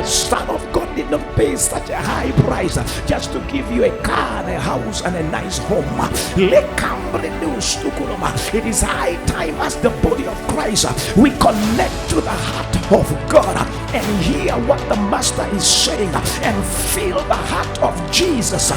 Son of God did not pay such a high price just to give you a car and a house and a nice home. It is high time as the body of Christ we connect to the heart of God and hear what the Master is saying and feel the heart of Jesus.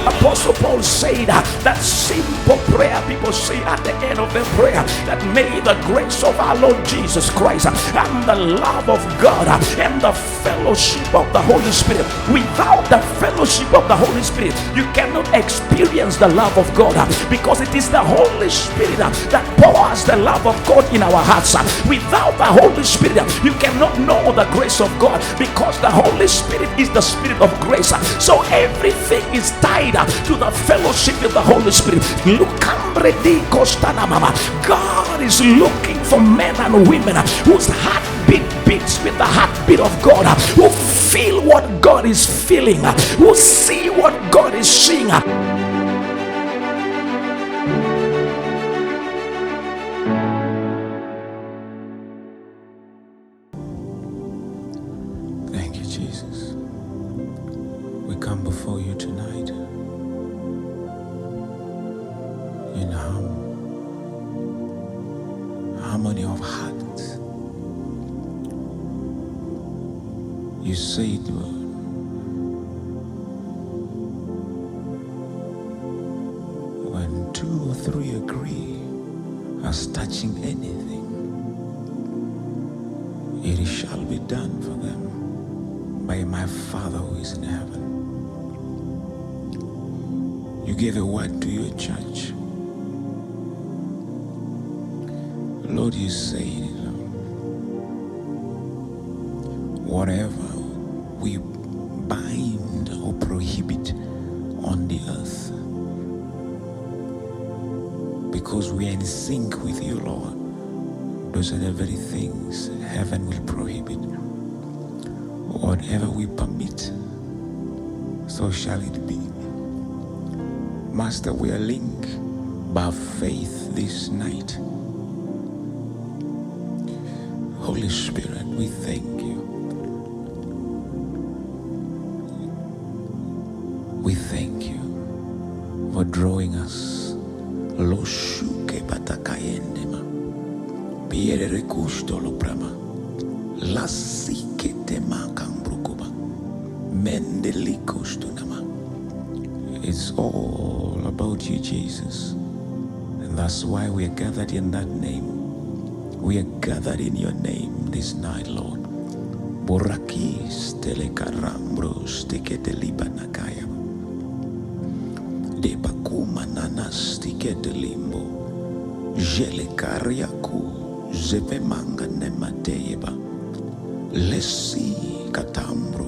Apostle Paul said that simple prayer people say at the end of the prayer, that may the grace of our Lord Jesus Christ and the love of God and the fellowship of the Holy Spirit. Without the fellowship of the Holy Spirit, you cannot experience the love of God, because it is the Holy Spirit that pours the love of God in our hearts. Without the Holy Spirit, you cannot know the grace of God, because the Holy Spirit is the Spirit of grace. So everything is tied to the fellowship of the Holy Spirit. God is looking for men and women whose heartbeat beats with the heartbeat of God, who feel what God is feeling, who see what God is seeing. Thank you, Jesus. We come before you tonight in harmony of hearts. You said, when 2 or 3 agree as touching anything, it shall be done for them by my Father who is in heaven. You gave a word to your church. Lord, you said, whatever we bind or prohibit on the earth, because we are in sync with you, Lord, those are the very things heaven will prohibit. Whatever we permit, so shall it be. Master, we are linked by faith this night. Holy Spirit, we thank you. We thank you for drawing us. Loshuke batakayendema. Pierre kusto lo prama. Lasike tema kambrukuba. Mendeliko stunama. It's all about you, Jesus. And that's why we are gathered in that name. We are gathered in your name this night, Lord. Borakis telekarambros tikete libanakaya. De bakuma nanas tikete limbo. Jele kariaku zevemanga nemateba. Lesi katambro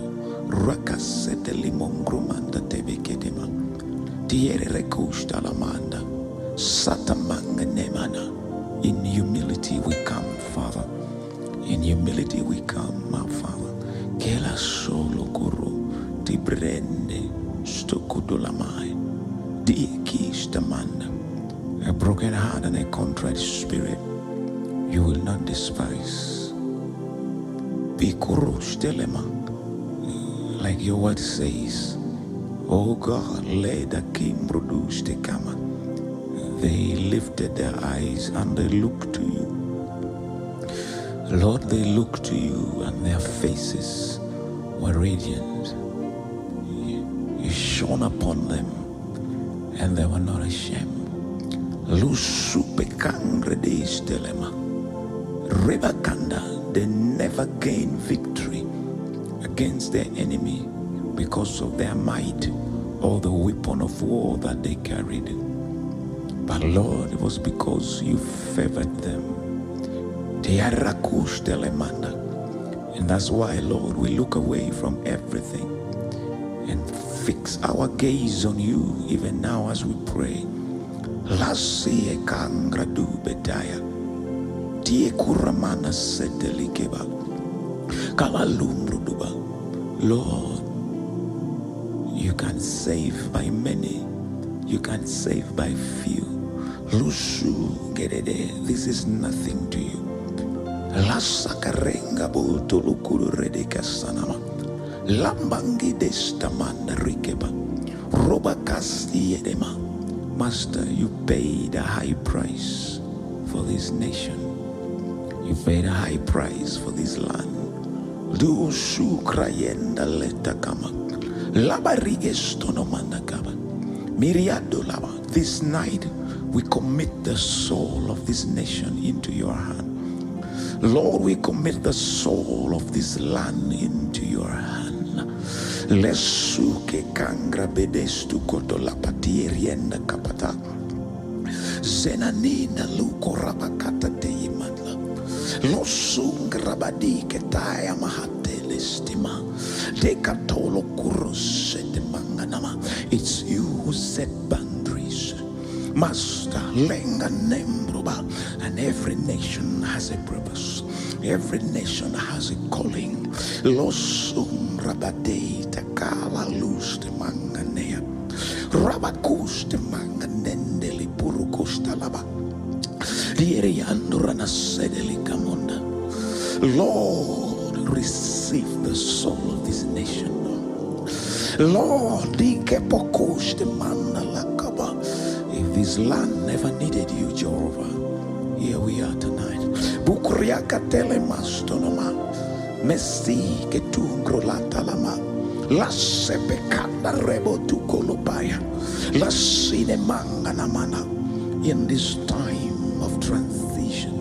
rakasete limongrumanda tebekedema. Tiere rekusta lamanda. Satamanga nemana. In humility we come, Father. In humility we come, my Father. Kela solo kuru ti brende stokudulamai di kistamanda. A broken heart and a contrite spirit you will not despise. Bikuru stelema, like your word says, oh God, let the king produce the kama. They lifted their eyes and they looked to you. Lord, they looked to you and their faces were radiant. You shone upon them and they were not ashamed. They never gained victory against their enemy because of their might or the weapon of war that they carried. But Lord, it was because you favored them. And that's why, Lord, we look away from everything and fix our gaze on you even now as we pray. Lord, you can save by many, you can't save by few. Lusu gerede, this is nothing to you. Lasa karenga bulto lukuru redeka sanama. Lambangi destamanda rikeba. Roba kasti edema. Master, you paid a high price for this nation. You paid a high price for this land. Du su krayenda leta kama. Labarigestono mandakaba. Miriado lava. This night we commit the soul of this nation into your hand. Lord, we commit the soul of this land into your hand. Lesuke kangra bedestu koto lapati erienda kapata. Zenanina luko rabakata teimadla. Losung rabadi ketaya mahate lestima. Dekatolo kurosete manganama. It's you who set boundaries. Master, lenga nembruba. And every nation has a purpose. Every nation has a calling. Losum rabade takala luz de manganea. Rabakus de manganendeli purukusta laba. Dieriandurana sedeli kamonda. Lord, receive the soul of this nation. Lord, dikepokush de mandalakaba. If this land never needed you, Jehovah, here we are tonight. Bukriaka telemastonoma. Messi que tu grolata lama. La sepekanda rebo tu kolobaya. La sine manganamana. In this time of transition,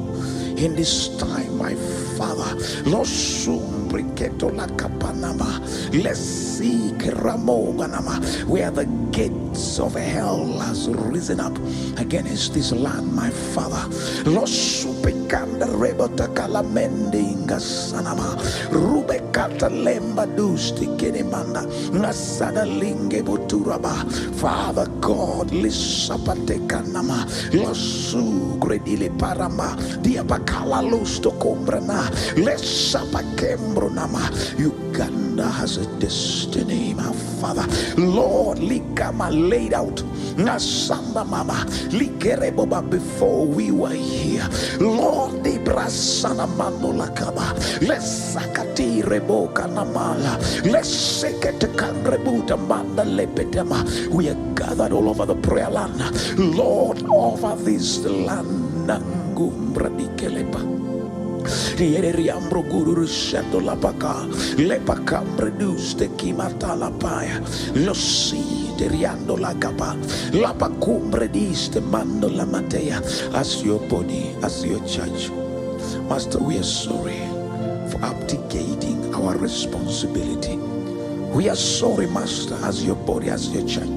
in this time, my Father, Lo sumbriketo la kapanama. Let's see Ramoganama, where the gates of hell has risen up against this land, my Father. Lo supekanda rebota kalamendinga sanama. Rubekata lemba dusti kenemanda. Nasada linge boturaba. Father God, lisapate kanama. Lo su gredile parama. Diabakala lusto kombrana. Lesapa kembronama. Uganda has a destiny, my Father. Lord, Likama laid out Nasamba Mama Likereboba before we were here. Lord, Ibrasana Mandolakaba. Let's sakati reboka namala. Let's seke te kandrebuta manda lepetema. We are gathered all over the prayer land. Lord, over this land. Nangumbra dikelepa. Riambro guru shato la paka lepa cambre dus te kimata la paya lo si riando la capa la pacumbre dis te mando la matea as your body, as your church. Master, we are sorry for abdicating our responsibility. We are sorry, Master, as your body, as your church,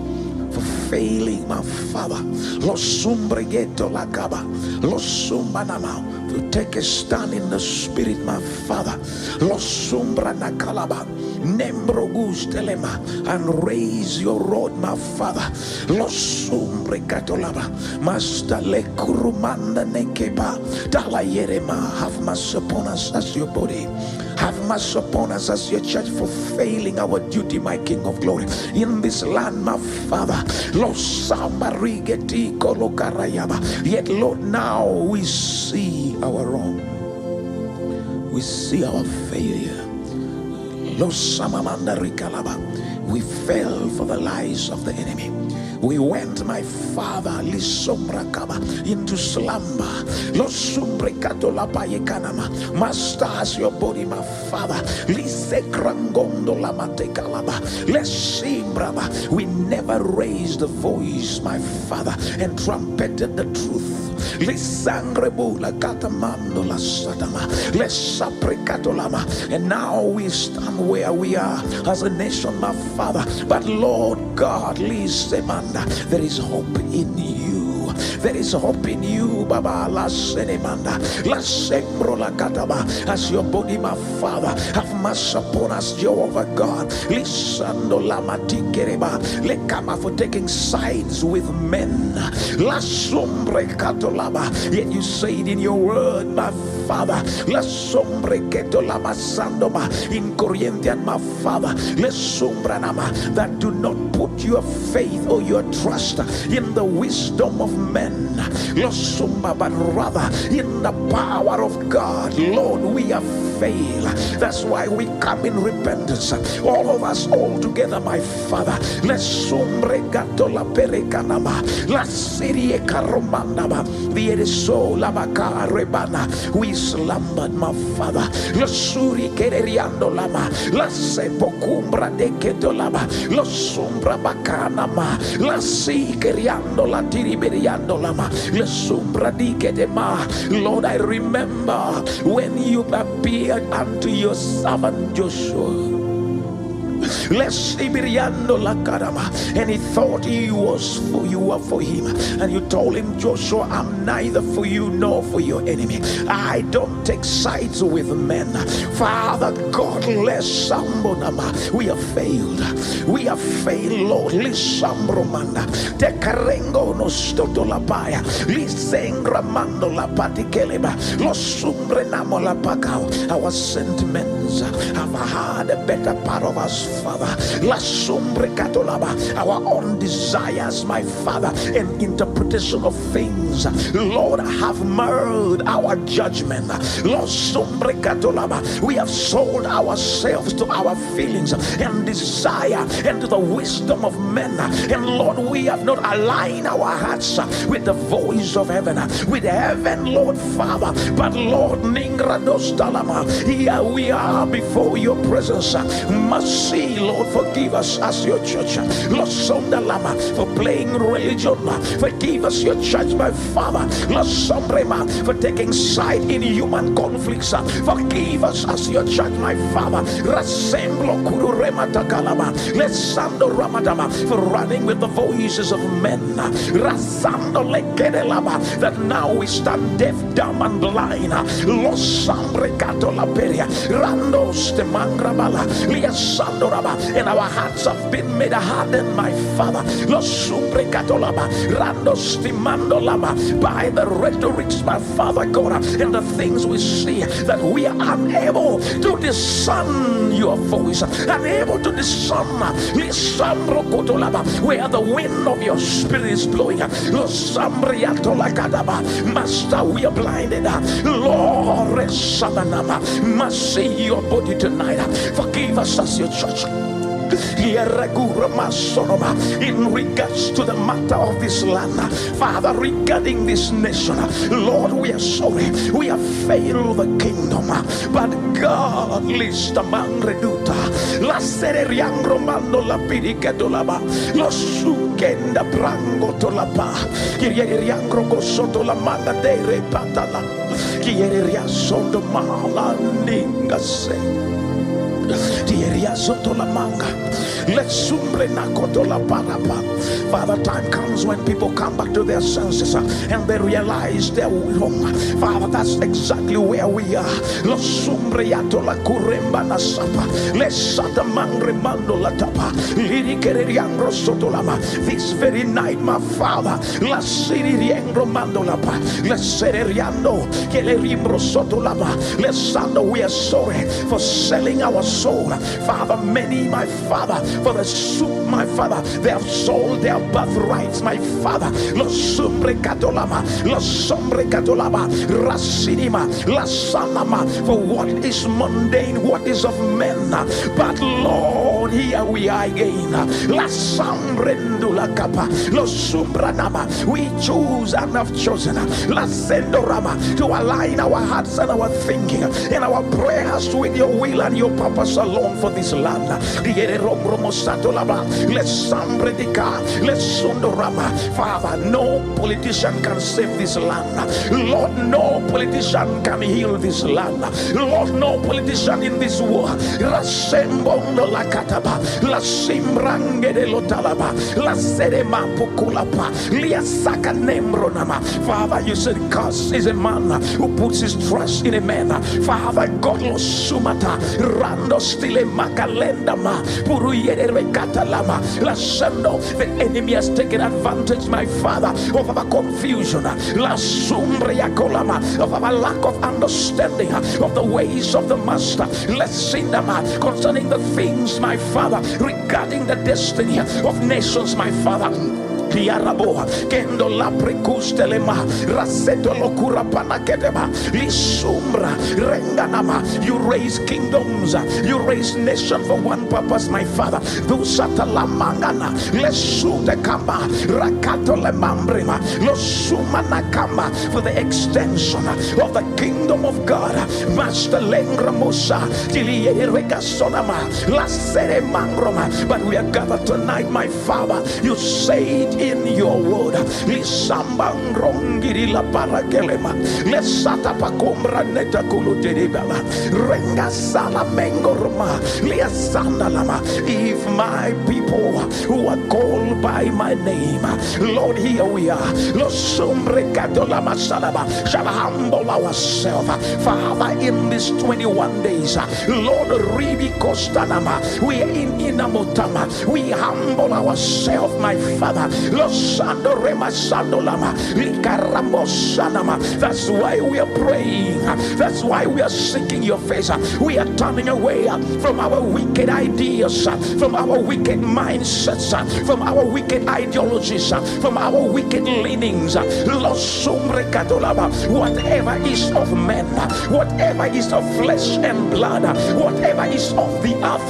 for failing, my Father. Lo sumbregeto la caba lo sumbanama. To take a stand in the spirit, my Father. Lo sumbra na kalaba nembro gustelema, and raise your rod, my Father. Lo sumbre katolaba Master le kurumanda nekeba dala yerema. Have mercy upon us as your body. Have mercy upon us as your church for failing our duty, my King of glory, in this land, my Father. Lord, Samarigeti Kolokarayaba. Yet, Lord, now we see our wrong. We see our failure. Lord, Samamanda Rikalaba. We fell for the lies of the enemy. We went, my Father, into slumber. Master, as your body, my Father. We never raised the voice, my Father, and trumpeted the truth. And now we stand where we are as a nation, my Father. But Lord God, there is hope in you. There is hope in you, Baba. As your body, my Father, have mercy upon us, Jehovah God. For taking sides with men. Yet you say it in your word, my Father. In Corinthians, my Father, that do not put put your faith or your trust in the wisdom of men, but rather in the power of God. Lord, we have failed. That's why we come in repentance. All of us, all together, my Father. The we slumbered, my Father. La suri kereriando lama, la sepocumbra de ketolama, la sombra bacana ma, la si keriando la tiriberiando lama, la sombra di kedema. Lord, I remember when you appeared unto your servant Joshua. And he thought you were for him, and you told him, Joshua, I'm neither for you nor for your enemy. I don't take sides with men. Father God, we have failed. We have failed, Lord. Lisambromanda tekarengo no stotolapaya lisengramando la patikeleba losumbre la pakao. Our sentiments have had a better part of us, Father. La sombre katolaba, our own desires, my Father, and interpretation of things, Lord, have marred our judgment. La sombre katolaba, we have sold ourselves to our feelings and desire and to the wisdom of men. And Lord, we have not aligned our hearts with the voice of heaven, with heaven, Lord Father. But Lord, Ningra Dostalama, here we are before your presence. Mercy, Lord, forgive us as your church. Lord Sondalama, for playing religion. Forgive us, your church, my Father. Lord Sombrema, for taking side in human conflicts. Forgive us as your church, my Father. Rassemblo Kururema Takalama. Let's Sando Ramadama, for running with the voices of men. Rasando Lekedelama, that now we stand deaf, dumb, and blind. Los Sambre Katola Peria, Randos de Mangrabala, Liasando Raba, and our hearts have been made hardened, my Father. Los Sumbre Katolaba, Randos de Mandolama, by the rhetorics, my Father God, and the things we see, that we are unable to discern your voice, unable to discern where the wind of your spirit is blowing. Master, we are blinded. Lord, must see your body tonight. Forgive us as your church. In regards to the matter of this land, Father, regarding this nation, Lord, we are sorry. We have failed the kingdom, but God, list among reduta, la sererian romando la pidicatolaba, lo sukenda brango tolapa, kirian rogo soto la manga de repatala, kirian sondo mala ningase. Father, time comes when people come back to their senses and they realize they're wrong. Father, that's exactly where we are. This very night, my Father, we are sorry for selling our soul. Father, many, my Father, for the soup, my Father, they have sold their birthrights, my Father. Los sombre katolama, los sombre katolama, rasinima, la sanama, for what is mundane, what is of men. But Lord, here we are again. La sambrendula kapa, los sumbranama, we choose and have chosen. La sendorama, to align our hearts and our thinking and our prayers with your will and your purpose alone for this land. Father, no politician can save this land. Lord, no politician can heal this land. Lord, no politician in this war. La sembondo la kataba, la simbrange de lotalaba, la sedema pukulapa, lia saka nembronama. Father, you said, "Cursed is a man who puts his trust in a man." Father, God, lo sumata, rando stile makalenda ma, puruyere katalama, la sendo. The enemy has taken advantage, my Father, of our confusion, La Sumbria Colama, of our lack of understanding of the ways of the Master. Let's sing them concerning the things, my Father, regarding the destiny of nations, my Father. Tiaraboa, Kendo la precustelema, Raseto locura panakedema, Lisumbra, Renganama. You raise kingdoms, you raise nations for one purpose, my Father. Dusatalamangana, Lesute Kamba, Rakato Lemambrima, Losumana Kamba, for the extension of the kingdom of God. Master Lengra Musa, Tilie Regasonama, Lasere Mangroma. But we are gathered tonight, my Father. You say in your word, Lisambangrongi la parakelema, Lesata pacombra neta kuluteribala, Renga sala mengorma, Liasandalama. If my people who are called by my name, Lord, here we are, Losumbre Catolama Salaba, shall humble ourselves, Father, in these 21 days, Lord, Ribi Costanama, we are in Inamotama, we humble ourselves, my Father. That's why we are praying. That's why we are seeking your face. We are turning away from our wicked ideas, from our wicked mindsets, from our wicked ideologies, from our wicked leanings. Whatever is of men, whatever is of flesh and blood, whatever is of the earth,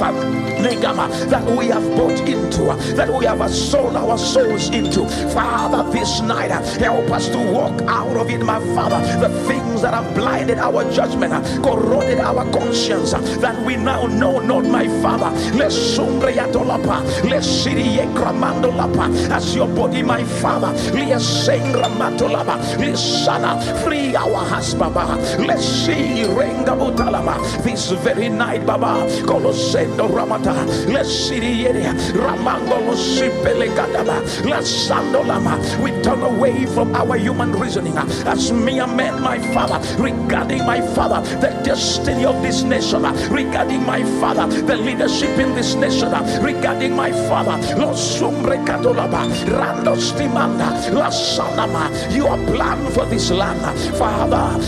that we have bought into, that we have sold our souls into. Father, this night, help us to walk out of it, my Father. The things that have blinded our judgment, corroded our conscience, that we now know not, my Father. Let's sumbreyatolapa, let's siriyekramandolapa, as your body, my Father. Let's sengramatolaba, let's sana, free our hearts, Baba. Let's see rengabutalama this very night, Baba. Kolosendo ramata, let's see ramangolo sipelegadaba. We turn away from our human reasoning as mere men, my Father, regarding, my Father, the destiny of this nation, regarding, my Father, the leadership in this nation, regarding, my Father, your plan for this land, Father.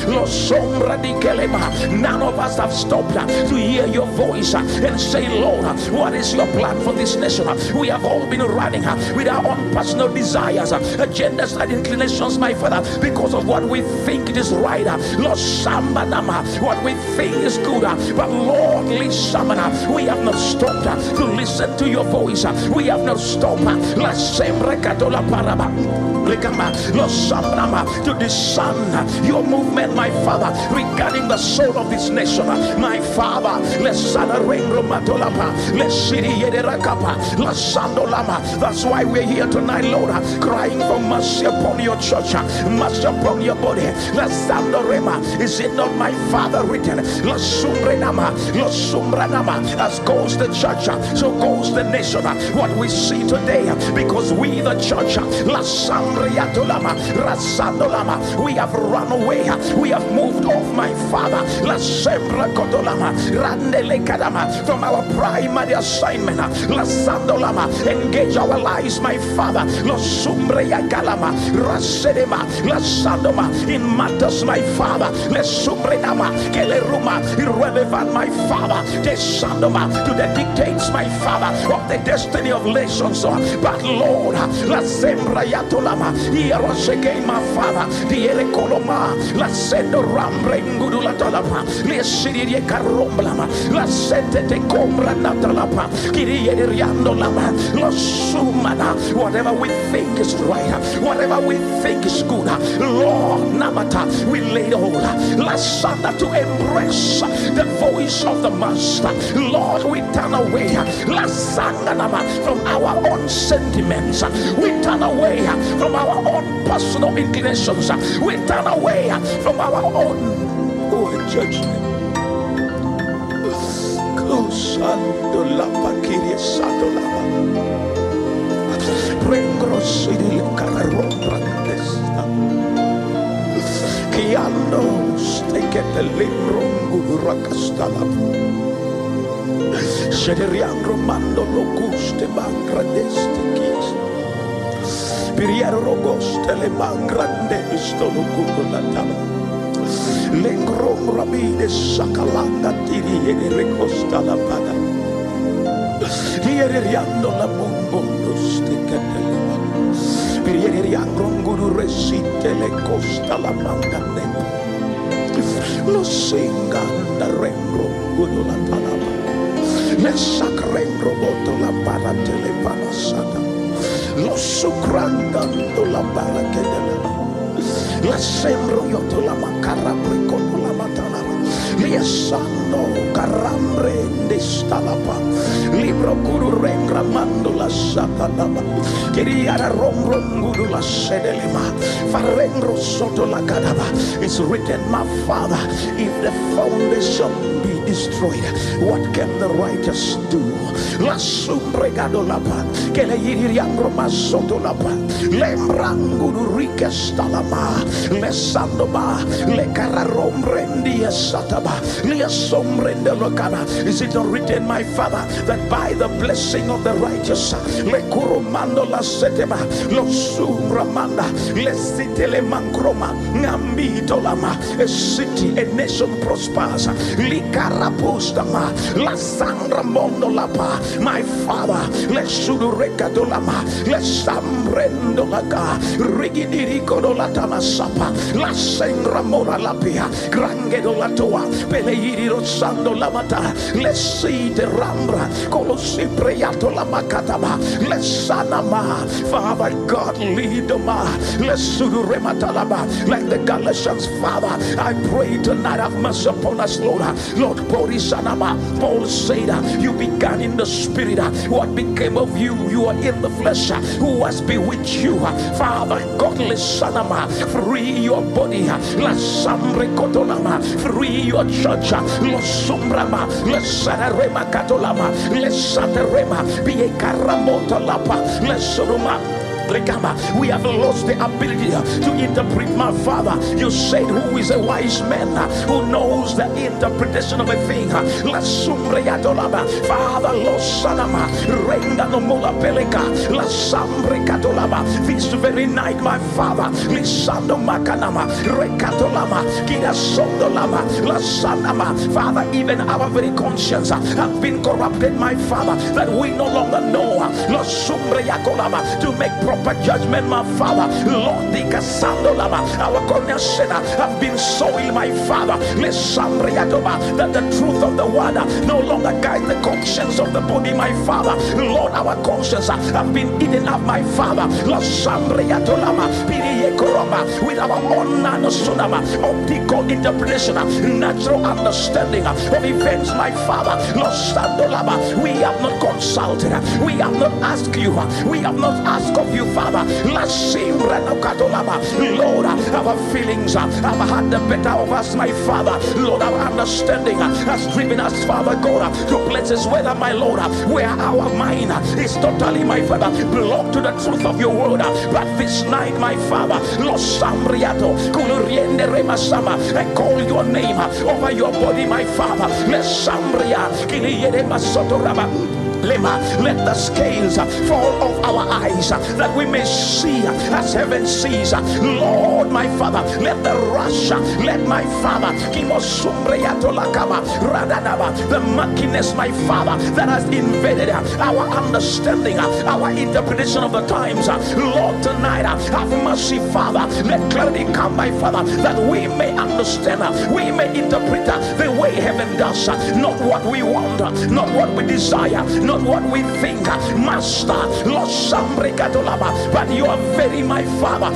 None of us have stopped to hear your voice and say, Lord, what is your plan for this nation? We have all been running with our own personal desires, agendas and inclinations, my Father, because of what we think is right, Lord Sambanama, what we think is good. But Lord, Lisamana, we have not stopped to listen to your voice. We have not stopped La Sembrecatola Paraba, Lord Sambanama, to discern your movement, my Father, regarding the soul of this nation, my Father. Let's Sana Rengro Matolapa, let's Siri Yederakapa, La Sandolama. That's why we're here tonight, Lord, crying for mercy upon your church, mercy upon your body. La Sandorema, is it not, my Father, written? La Sumbrenama, La Sumbranama, as goes the church, so goes the nation. What we see today, because we, the church, La Sambriatolama, Rasandolama, we have run away, we have moved off, my Father, La Sembra Cotolama, Randele Kadama, from our primary assignment, La Sandolama, engage our lives, my Father, La Sumbria Galama, Rasedema, La Sandoma, in matters, my Father, La Sumbrenama, Keleruma, irrelevant, my Father, De Sandoma, to the dictates, my Father, of the destiny of nations. But Lord, La Sembra Yatolama, hear us again, my Father, the Erekoloma, La Sendo Rambrengudula Tolapa, La Sirie Caromblama, La Sente de Combra Natalapa, Kiriando Lama, La Sumana, whatever we think is right, whatever we think is good, Lord Namata, we lay hold, La Santa, to embrace the voice of the Master. Lord, we turn away, La Sanganama, from our own sentiments, we turn away from our own personal inclinations, we turn away from our own judgment. Sando la pakiria sando la prengro sidi cararombra testa chiando steke the libro guracastala sederian romando lo guste bangra desti kis Piriaro rogos telemangrande istolo kukulatama. Lengrom rabide sakalanga tiri yene recosta la pada. Rieriando la bombondo sticatelema. Rieriando guru resite le costa la mangane. Lo singanda rembro guru la talaba. Le sacrembro boto la para telepanasata. Lo sucrandando la para que de la sembro yoto la macara precoto la matala. Liesando carambre destalapa. Libro guru rengramando la satalaba. Kiriara rom guru la sedelema. Farengro soto la kadaba. It's written, my father, if the foundation be destroyed, what can the righteous do? La sumbregado la pan. Que le yiriangro masoto la pan. Lembranguru rikestalama. Le sandoba. Le cararom rendia sataba. Is it not written, my father, that by the blessing of the righteous, le kurumando la seteba, lo sumramanda, le sitele mankroma, ngambito lama, a city, a nation prospers, li karapustama, la sandra mondo lapa, my father, le sudurekado lama, le sambrendo laga, rigidiriko do la tamasapa, la sengra mora lapia, grangedo la toa, Peleiri rosando la mata, lesi de rambra, colosi preato la macataba, lesanama, Father God, lead ma, lesudu rematalaba, like the Galatians, Father, I pray tonight, have mercy upon us, Lord. Lord, Porisanama, Paul said, you began in the spirit, what became of you? You are in the flesh, who has bewitched you? Father God, lesanama, free your body, la sambre kotolama, free your church, lo sumbrama, le sadarema katolama, le sadarema, be a karamoto lapa, le suruma. We have lost the ability to interpret, my father. You said, who is a wise man who knows the interpretation of a thing? La sumbreatolaba, Father, lo sanama, renga no mola peleka, la sambrecatolaba. This very night, my father, lisando makanama, recatolama, kida sondolama, la sanama. Father, even our very conscience have been corrupted, my father, that we no longer know la sumbreatolaba to make proper judgment, my father. Lord, our conscience have been soiled, my father. That the truth of the word no longer guides the conscience of the body, my father. Lord, our conscience have been eaten up, my father. With our own optical interpretation, natural understanding of events, my father. We have not consulted, we have not asked you, we have not asked of you, Father. Lord, our feelings have had the better of us, my Father. Lord, our understanding has driven us, Father God, to places where, my Lord, where our mind is totally, my Father, belong to the truth of your word. But this night, my Father, I call your name over your body, my Father. Let the scales fall off our eyes that we may see as heaven sees. Lord, my Father, let the rush, let my Father, the murkiness, my Father, that has invaded our understanding, our interpretation of the times. Lord, tonight, have mercy, Father. Let clarity come, my Father, that we may understand, we may interpret the way heaven does, not what we want, not what we desire, not what we think, Master. But you are very, my Father.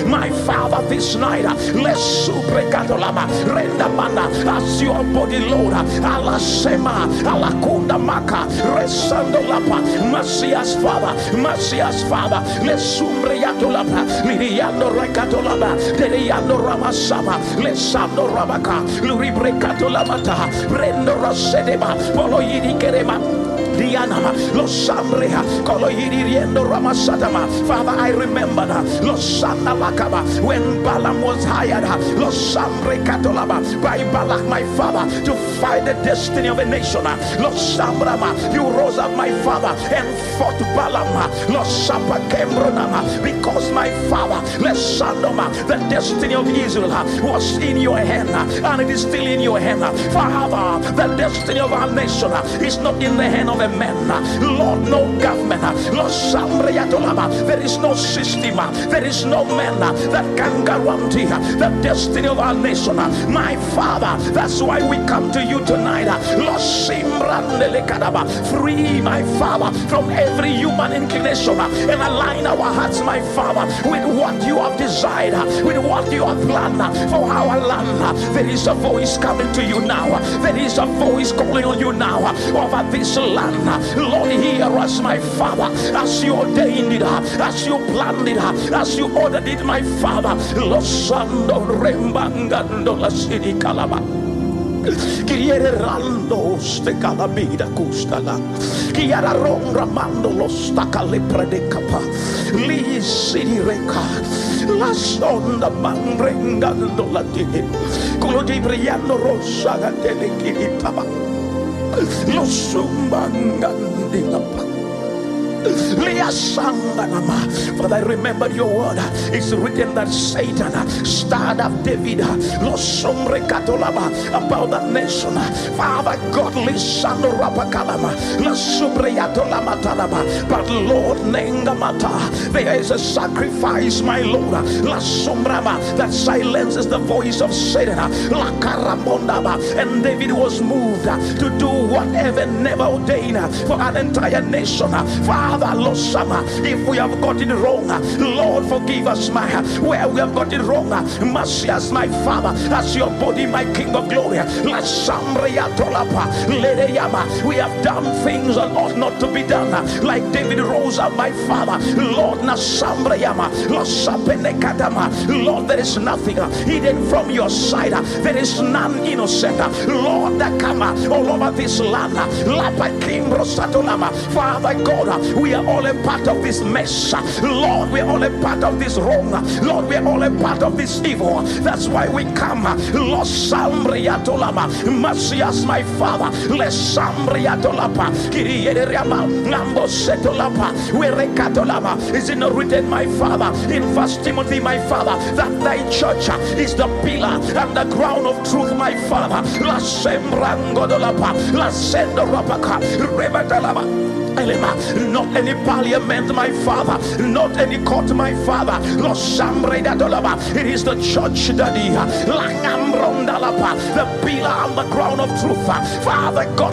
My Father, this night, as your body, Lord, Alasema, Alakunda Maka, Resandolapa, Messias Father, Lesumbriatolapa, Liriando Recatolaba, Deriando Ramasama, Lesando Rabaka, Luribrecatolamata, Brendo Rasedeba, Poloyidi Kerema. Diana, Losandrea, Kolohiriendo Ramasatama. Father, I remember Losanda Lakaba when Balaam was hired, Losandre Katolaba, by Balak, my father, to fight the destiny of a nation. Losambrama, you rose up, my father, and fought Balaam, Losapa Kembronama, because my father, Lesandoma, the destiny of Israel was in your hand, and it is still in your hand. Father, the destiny of our nation is not in the hand of a man. Lord, no government. Lord, there is no system. There is no man that can guarantee the destiny of our nation. My Father, that's why we come to you tonight. Lord, free my Father from every human inclination and align our hearts, my Father, with what you have desired, with what you have planned for our land. There is a voice coming to you now. There is a voice calling on you now over this land. Lord, hear us, my Father, as you ordained it, as you planned it, as you ordered it, my Father. Losando rembangando la city calaba. Chiere rando ste calabida custala. Chiara ron ramando lo stacca le predicapa. Li si reca. La sonda mangrengando la tine. Quello di brillando rossa gantele chiritaba. Lo sumbangandi la pa. Father, I remember your word. It's written that Satan started up David about that nation. Father God, but Lord, there is a sacrifice, my Lord, that silences the voice of Satan. And David was moved to do whatever never ordained for an entire nation. Father, if we have got it wrong, Lord, forgive us, where we have got it wrong. Mercy as my Father, as your body, my King of glory. We have done things that ought not to be done, like David rose up, my Father. Lord, Lord, there is nothing hidden from your side. There is none innocent, Lord, that come all over this land. Father God, we are all a part of this mess. Lord, we are all a part of this wrong. Lord, we are all a part of this evil. That's why we come. Lord, Sambriatolama, Messias, my Father. Les Sambriatolapa, Kirieriama, Nambo Setolapa, Werekatolama. Is it not written, my Father, in 1 Timothy, my Father, that thy church is the pillar and the ground of truth, my Father. La Sembrangodolapa, La Sendorapaka, Rebatalama. Not any parliament, my Father, not any court, my Father. It is the church, Daddy, the pillar on the ground of truth. Father God,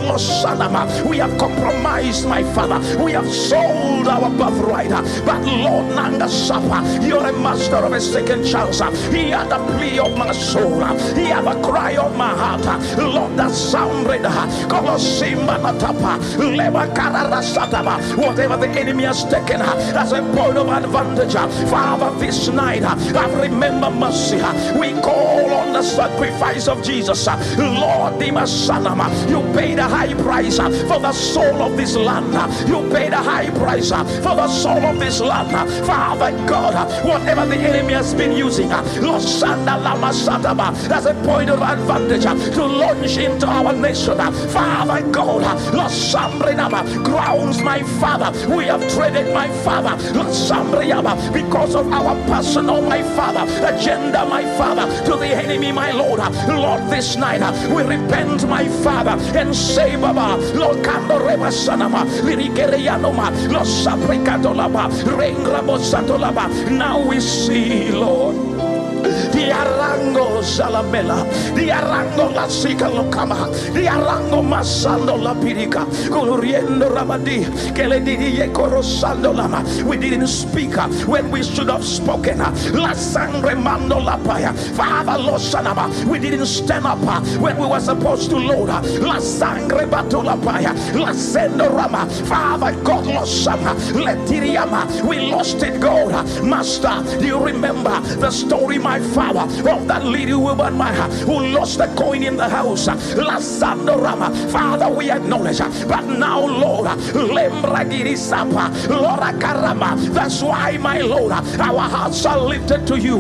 we have compromised, my Father. We have sold our birthright. But Lord Nangasapa, you're a master of a second chance. Hear the plea of my soul. Hear the cry of my heart. Lord, the sound, Kolosimba Natapa, Leva Kararas. Whatever the enemy has taken as a point of advantage, Father, this night I remember mercy. We call on the sacrifice of Jesus. Lord, you paid a high price for the soul of this land. You paid a high price for the soul of this land. Father God, whatever the enemy has been using, Lord, as a point of advantage to launch into our nation, Father God, Lord, grounds, my Father, we have traded, my Father, because of our personal, my Father, agenda, my Father, to the enemy, my Lord. Lord, this night we repent, my Father, and say, Baba, Lord, Kando Reba Sanama, Lirikerianoma, Lord Saprikatolaba, Rengrabosatolaba. Now we see, Lord. Diarango Salamela, Diarango La Sica Locama, Diarango Masando La Pirica, Coloriendo Rabadi, Keledi Corosando Lama. We didn't speak when we should have spoken. La Sangre Mando La Paya, Father Losanama. We didn't stand up when we were supposed to load. La Sangre Batola Paya, La Sendo Rama, Father God Losama, Letiriama. We lost it, God. Master, do you remember the story, my my Father, of that little woman who lost the coin in the house. Father, we acknowledge, but now, Lord, that's why, my Lord, our hearts are lifted to you.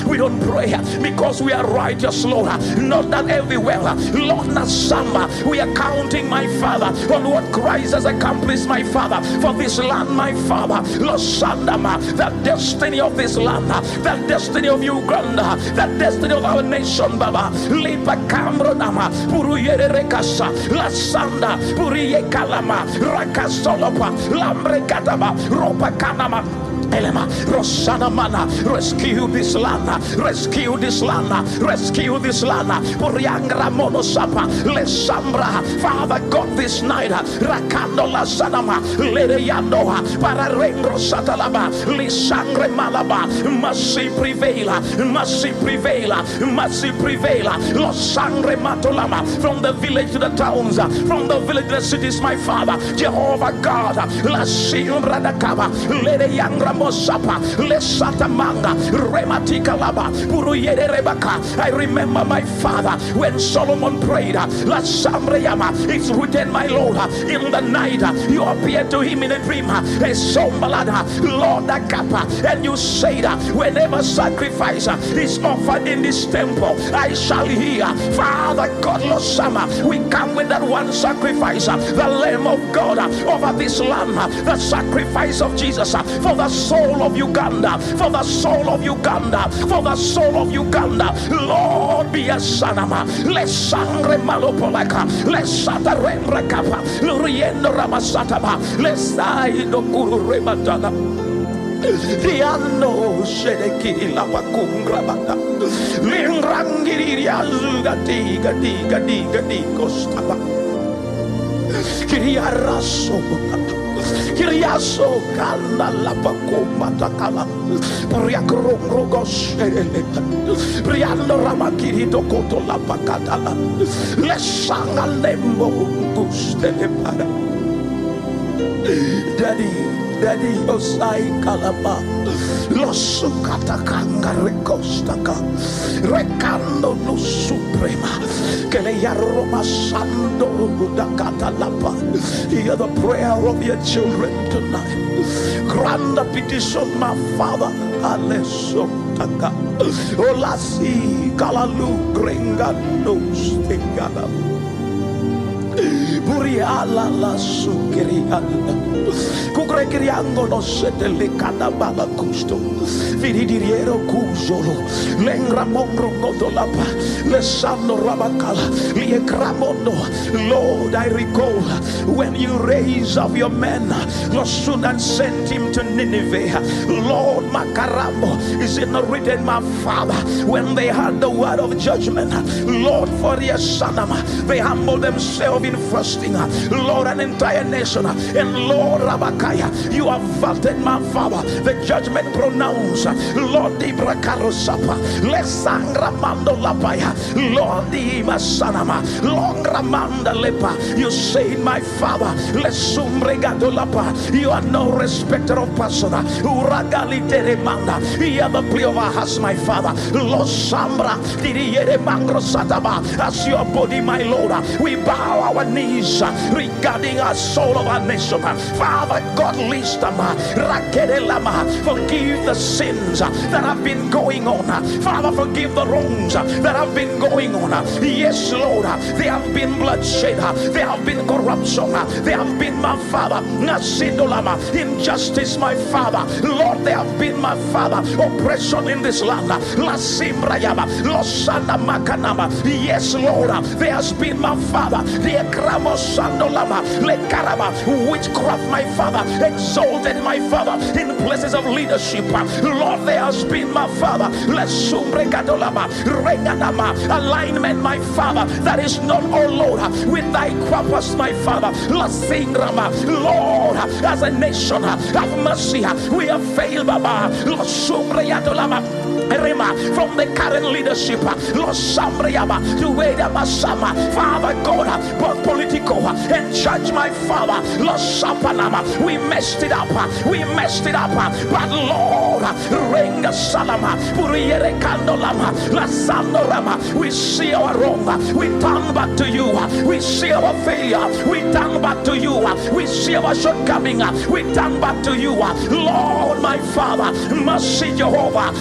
We don't pray because we are righteous, Lord. Not that everywhere, Lord, Nasamba, we are counting, my Father, on what Christ has accomplished, my Father, for this land, my Father. Lord Sandama, the destiny of this land, the destiny of Uganda, the destiny of our nation, Baba. Lipa Cambronama, Puruyere Rekasa, La Sanda, Puriye Kalama, Rakasolopa, Lambre Kataba, Ropa Kanama. Elema, Rosana Mana, rescue this land, rescue this land, rescue this land. Puriangra Monosapa, Lesambra, Father God, this night, Rakando La Sanama, Lede Yandoa, Pararengro Satalaba, Lisangre Malaba, Mercy prevail, mercy prevail, mercy prevail. Los Sangre Matolama, from the village to the towns, from the village to the cities, my Father, Jehovah God, La Simbra da Cava, Lede Yangra Mosapa, Lesatamanga, Rematika Laba, Puruyere Rebaka. I remember, my Father, when Solomon prayed, La Sambreyama, it's written, my Lord, in the night you appeared to him in a dream, a sombalada, Lord Akapa, and you said, whenever sacrifice is offered in this temple, I shall hear. Father God, Losama, we come with that one sacrifice, the Lamb of God over this land, the sacrifice of Jesus for the soul of Uganda, for the soul of Uganda, for the soul of Uganda. Lord, be a sanama, let's sangre malopolaka, let's sata rembra kapa, luriendo ramasataba, let's die do guru rematana. Diano Shedeki Lapakungrabata Lingrangiri Azuga Diga Diga Diga Digostaba Kiriaraso Kiriaso Kanda Lapakumatakala Priakrogos Priando Ramakiri Dokoto Lapakatala Lesanga Lembo Guste Para Daddy Osai Kalaba Losukata Kanga Recostaka Recando no Suprema Keleyaroma Sando Dakata Lapa. Hear the prayer of your children tonight. Grant the petition, my Father. Aleso Taka Olasi Kalalu Grenga Nos Tegala Buriala la sukiriala Kugrekiriango no setele kada bala kusto Viridiriero kuzolo Lengra mongro notolapa Lesando rabakala Liekramondo. Lord, I recall when you raised up your men Losun and sent him to Nineveh. Lord, Makarambo, is it not written, my Father, when they had the word of judgment, Lord, for their sanama, they humbled themselves in fasting, Lord, an entire nation, and Lord Rabakaya, you have averted, my Father, the judgment pronounced, Lord Ibrakarosapa, Lesangra Mando Lapaya, Lord Imasanama, Long Ramanda Lepa, you say, my Father, Lesumregado Lapa, you are no respecter of person, Uragali Teremanda, hear the plea of our hearts, my Father, Los Sambra, Diriere Mangro Sataba, as your body, my Lord, we bow our knees regarding our soul of our nation. Father God, list them, forgive the sins that have been going on. Father, forgive the wrongs that have been going on. Yes, Lord, there have been bloodshed, there have been corruption, there have been, my Father, injustice, my Father. Lord, there have been, my Father, oppression in this land. Yes, Lord, there has been, my Father, witchcraft, my Father, exalted, my Father, in places of leadership. Lord, there has been, my Father, alignment, my Father, that is not, oh Lord, with thy purpose, my Father. Lord, as a nation, have mercy, we have failed, Baba. from the current leadership, Lord Sambriaba, to Edabasama, Father God, both political and church, my Father, Lord Sapanama, we messed it up, but Lord, Renga Salama, Puriere Candolama, La Sandorama, we see our wrong, we turn back to you, we see our failure, we turn back to you, we see our shortcoming, we turn back to you, Lord, my Father, mercy Jehovah,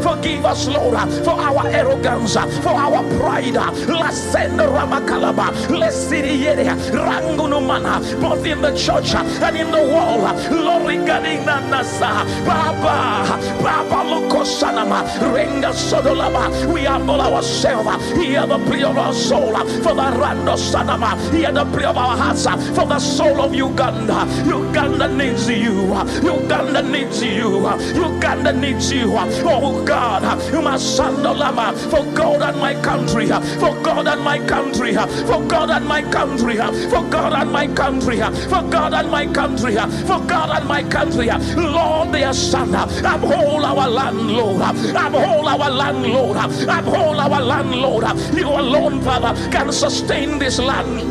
forgive us, Lord, for our arrogance, for our pride, La Senda Ramakalaba, Lesiriere, Rangunumana, both in the church and in the world, Lord, regarding Nasa, Baba Lukosanama, Renga Sodolaba, we humble ourselves, hear the plea of our soul, for the Rando Sanama, hear the plea of our hearts, for the soul of Uganda. Uganda needs you, Uganda needs you, Uganda needs you, oh God, Masandolama, for God and my country, for God and my country, for God and my country, for God and my country, for God and my country, for God and my country, Lord, dear Son, uphold our landlord, uphold our landlord, uphold our landlord. You alone, Father, can sustain this land.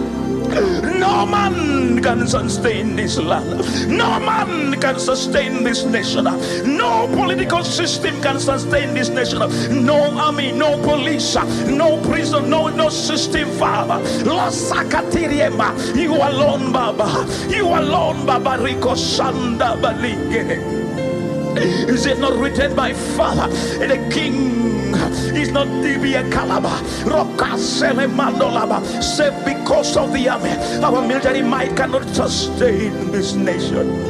No man can sustain this land. No man can sustain this nation. No political system can sustain this nation. No army, no police, no prison, no system, Father. You alone, Baba. You alone, Baba. Rico Sanda Balige. Is it not written, my Father, the king is not Dibia Kalaba, Rokasele Mandolaba, save because of the army. Our military might cannot sustain this nation.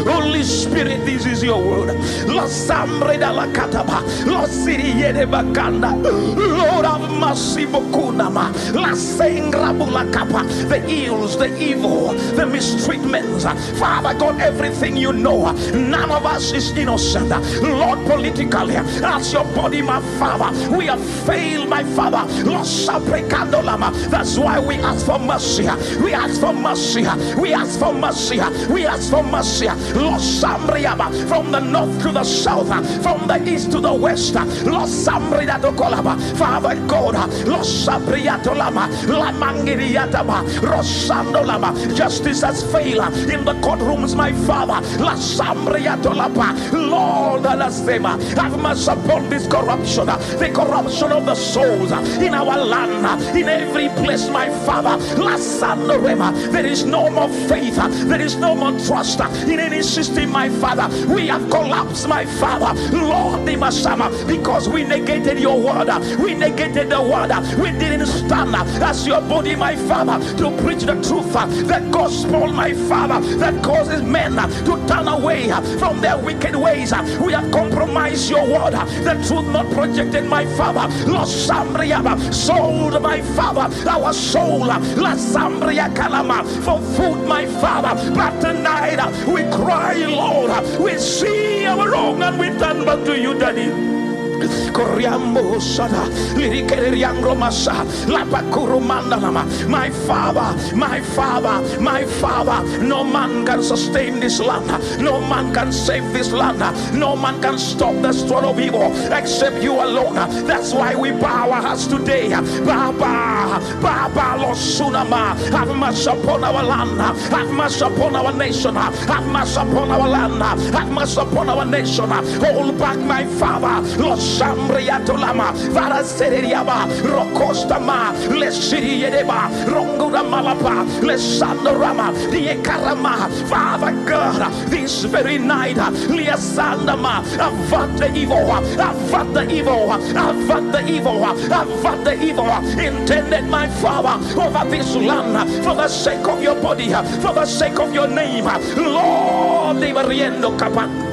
Holy Spirit, this is your word. Lord Samreda la Kataba, Lord Siriede Bakanda, Lord of mercy Bokunama, La Sengrabula Kappa, the ills, the evil, the mistreatments. Father God, everything you know, none of us is innocent. Lord, politically, as your body, my Father, we have failed, my Father. Lord Saprekandolama, that's why we ask for mercy. We ask for mercy. We ask for mercy. We ask for mercy. Lord Samriaba, from the north to the south, from the east to the west, Lord Samriatokolaba, Father God, Lord Sabriatolama, Lamangiriataba, Rosandolama, justice has failed in the courtrooms, my Father, La Samriatolapa, Lord Alasema, have mercy upon this corruption, the corruption of the souls in our land, in every place, my Father, La Sandorema, there is no more faith, there is no more trust in any system, my Father. We have collapsed, my Father, Lord the Masama, because we negated your word, we negated the word, we didn't stand as your body, my Father, to preach the truth, the gospel, my Father, that causes men to turn away from their wicked ways. We have compromised your word, the truth not projected, my Father, Lord Sambriaba, sold, my Father, our soul, La Sambria Kalama, for food, my Father, but tonight we cry, Lord, we see our wrong and we turn back to you, Daddy. Koriambo Sada, Lirikeriangro Masa, Lapakuru Mandanama. My Father, my Father, my Father, no man can sustain this land, no man can save this land, no man can stop the sword of evil except you alone. That's why we bow our hearts today. Baba, Baba, Losunama, have mercy upon our land, have mercy upon our nation, have mercy upon our land, have mercy upon our nation. Hold back, my Father, Lord Sambriatolama, Varaseriaba, Rokostama, Lesiriedeba, Rongura Malapa, Lesandorama, Diekarama, Father God, this very night, Liasandama, avert the evil, avert the evil, avert the evil, avert the evil intended, my Father, over this land, for the sake of your body, for the sake of your name, Lord, Liberiendo Kapan.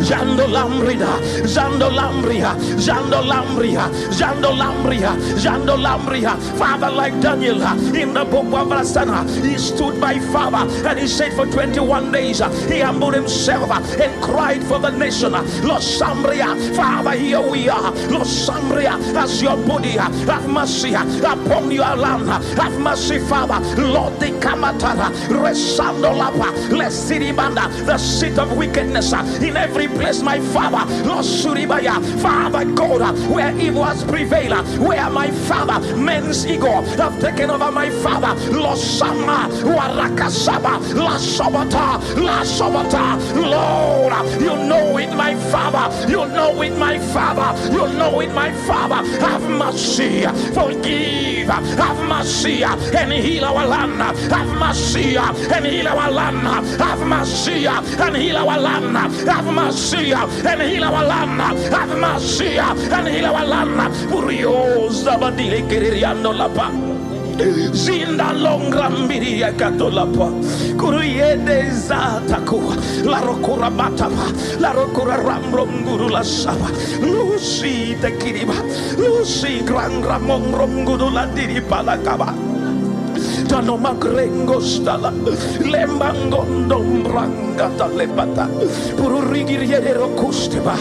Jando Lambrida, Jando Lambria, Jando Lambria, Jando Lambria, Jando Lambria. Father, like Daniel in the book of Rasana, he stood by Father and he said for 21 days he humbled himself and cried for the nation. Lord Sambria, Father, here we are. Lord Sambria, as your body, have mercy upon your land. Have mercy, Father. Lord, the Kamatara, Resando Lapa, Lesiribanda, the seat of wickedness in every replace my father. Lord Suribaya, Father God, where evil has prevailed, where my father, men's ego, have taken over my father. Lord Sama, Warakasaba, La Sobata, La Sobata. Lord, you know it, my father. You know it, my father. You know it, my father. Have mercy, forgive, have mercy, and heal our land. Have mercy, and heal our land. Have mercy, and heal our land. Have mercy, and heal our land. Have mercy, and heal our land. Furios, Zabadile, Kiriano Lapa. Zinda longra mbiria katolapa kuruyede zataku la rokura batapa la rokura rambro nguru la saba lusi tekiriba lusi grangra mongro nguru la diri palakaba Tano magrengo stala lembango ndombranga talepata pururigiriere rokusteba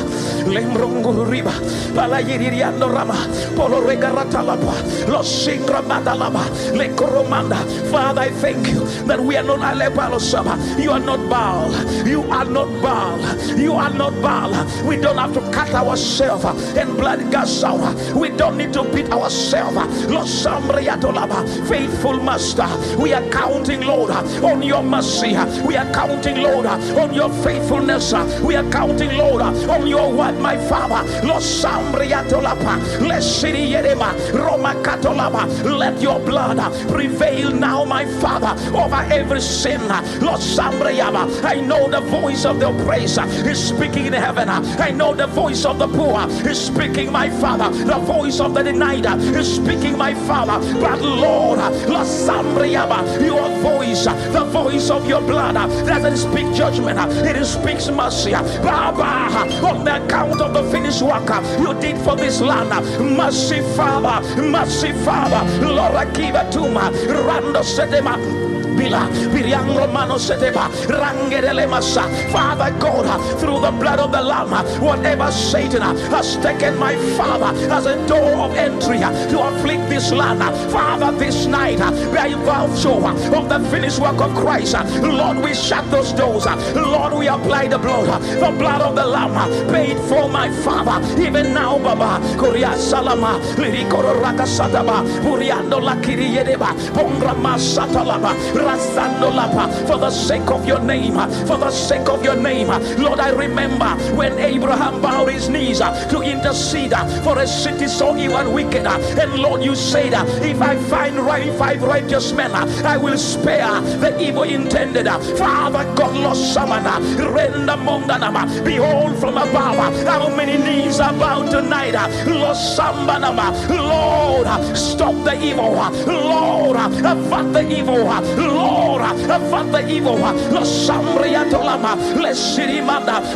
lembrongo riba pala yiriando rama polo regarata lapa lo singra madalaba le koromanda. Father, I thank you that we are not alepalo saba. You are not Baal. You are not Baal. You are not Baal. We don't have to cut ourselves and blood gasawa. We don't need to beat ourselves. Lo sambriatolaba faithful master. We are counting, Lord, on your mercy. We are counting, Lord, on your faithfulness. We are counting, Lord, on your word, my Father. Lord Sambriatolapa, Lesiriyedema, Roma Katolaba. Let your blood prevail now, my Father, over every sin. Lord Sambriaba, I know the voice of the oppressed is speaking in heaven. I know the voice of the poor is speaking, my Father. The voice of the denied is speaking, my Father. But Lord, Lord Sambriaba, your voice, the voice of your blood, doesn't speak judgment, it speaks mercy. Baba, on the account of the finished work you did for this land, mercy, Father, mercy, Father. Lord, Akiva Tuma, Rando Sedema. Father God, through the blood of the Lamb, whatever Satan has taken, my Father, as a door of entry to afflict this land, Father, this night, by virtue of the finished work of Christ, Lord, we shut those doors. Lord, we apply the blood of the Lamb, paid for, my Father, even now, Baba, Korea Salama, Lirikoro Raka Sataba, Buriando Lakiri Yedeba, Bongra Masatalaba. For the sake of your name, for the sake of your name, Lord, I remember when Abraham bowed his knees to intercede for a city so evil and wicked, and Lord, you said, if I find 5 righteous men, I will spare the evil intended. Father God, lost Samana, render Mondanama, behold from above, how many knees are bowed tonight, lost Sambanama, Lord, stop the evil, Lord, avert the evil, Lord, avert the evil.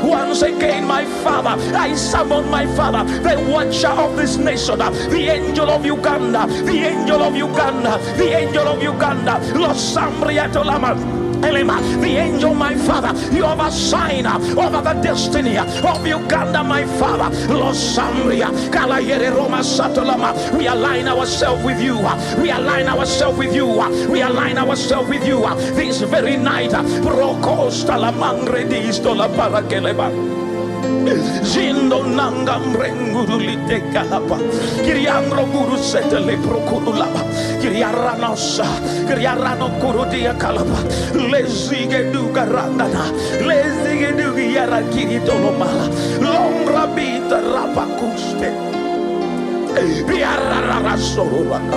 Once again, my Father, I summon, my Father, the watcher of this nation, the angel of Uganda, the angel of Uganda, the angel of Uganda, the angel, my Father, you have a sign over the destiny of Uganda, my Father. Lord Sambria, Kalayere Roma Satolama, we align ourselves with you. We align ourselves with you. We align ourselves with you. This very night, Procosta la Mangre Distola Parakeleba. Zindo nanga mrenguru lite kalapa kiriangro guru setele prokurulaba kiriaranosa kiriarano kurudia kalapa lezige duga randana lezige duga yara kiritolomala longra bita rapakuste Biarara sorobaka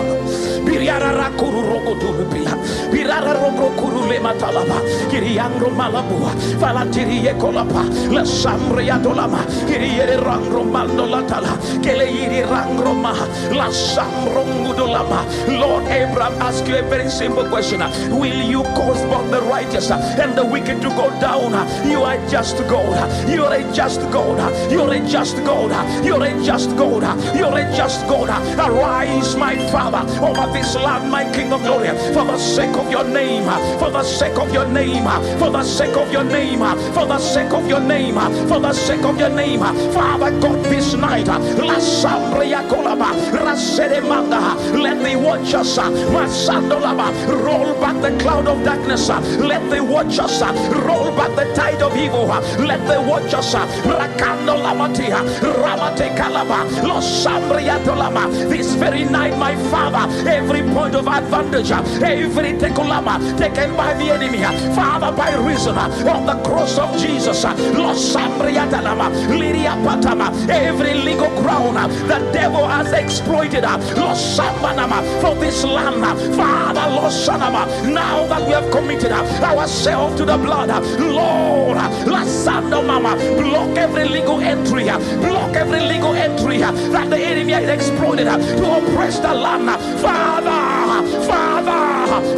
Biarara kuru rogo durupila Biarara rogo kuru le matalaba Kiriangro malabua Falatiri ekolapa La samria dolama Kiriere rangro mandolatala Keleiri rangro maha La samrongu dolama. Lord, Abraham asked you a very simple question. Will you cause both the righteous and the wicked to go down? You are just God. You are a just God. You are a just God. You are a just God. You are a just just God, arise, my Father, over this land, my King of glory, for the sake of your name, for the sake of your name, for the sake of your name, for the sake of your name, for the sake of your name. Father God, this night, La Sambria Colaba, Rasedemanda, let the watchers, Masandolaba, roll back the cloud of darkness, let the watchers roll back the tide of evil, let the watchers, Rakando Lamatia, Ramate Kalaba, Los Sambria Tolama, this very night, my Father, every point of advantage, every tekulama taken by the enemy, Father, by reason of the cross of Jesus, Los Sambria Talama, Lydia Patama, every legal ground the devil has exploited, Los Sambanama, for this land, Father, Los Sanama, now that we have committed ourselves to the blood, Lord, La Sando Mama, block every legal entry, block every legal entry that the enemy has exploited to oppress the land.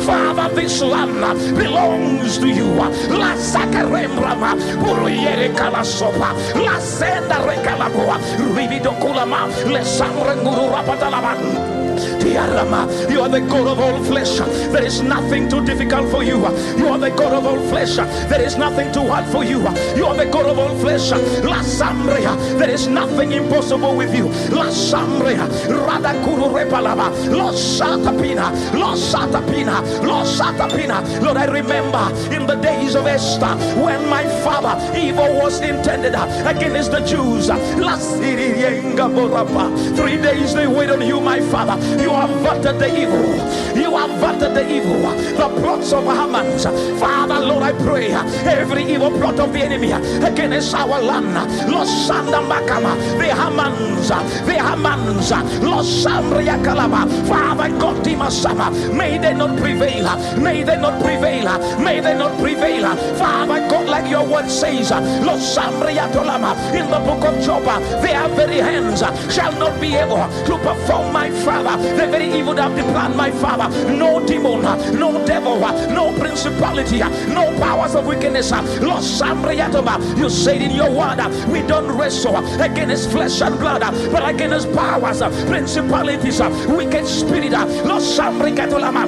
Father, this land belongs to you. La Sakarembrama, Puruyere Kalasopa, La Senda Rekalaboa, Rividokulama, Le Samrenguru Rapatalama. You are the God of all flesh. There is nothing too difficult for you. You are the God of all flesh. There is nothing too hard for you. You are the God of all flesh. La Sambrea. There is nothing impossible with you. La Sambrea. Radakuru Repalaba. Los Satapina. Los Satapina. Los Satapina. Lord, I remember in the days of Esther when my father evil was intended against the Jews. 3 days they wait on you, my Father. You averted the evil. You averted the evil. The plots of Haman. Father, Lord, I pray every evil plot of the enemy against our land. Los Sandambakama. The Hamans. Los Sambria Kalama. Father God, Dimasama. May they not prevail. May they not prevail. May they not prevail. Father God, like your word says, Los Sambria Tolama. In the book of Job, their very hands shall not be able to perform, my Father, the very evil that they planned, my Father. No demon, no devil, no principality, no powers of wickedness. Lord Sambriatoba, you said in your word, we don't wrestle against flesh and blood, but against powers, principalities, wicked spirit. Lord Sambriatolama.